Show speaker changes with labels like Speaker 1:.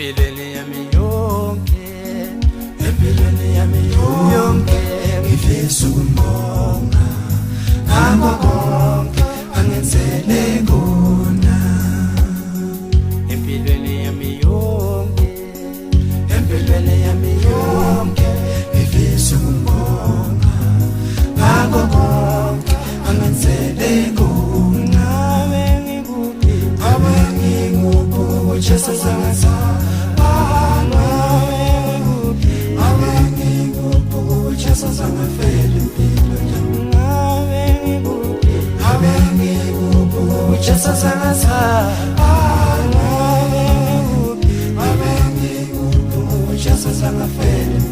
Speaker 1: empilweni yami yonke, empilweni yami yonke ngifisa ukubonga ngakho konke angenzele kona. Empilweni yami yonke, empilweni yami yonke ngifisa ukubonga ngakho konke angenzele kona. Just as I just as I'm feeling just as I'm feeling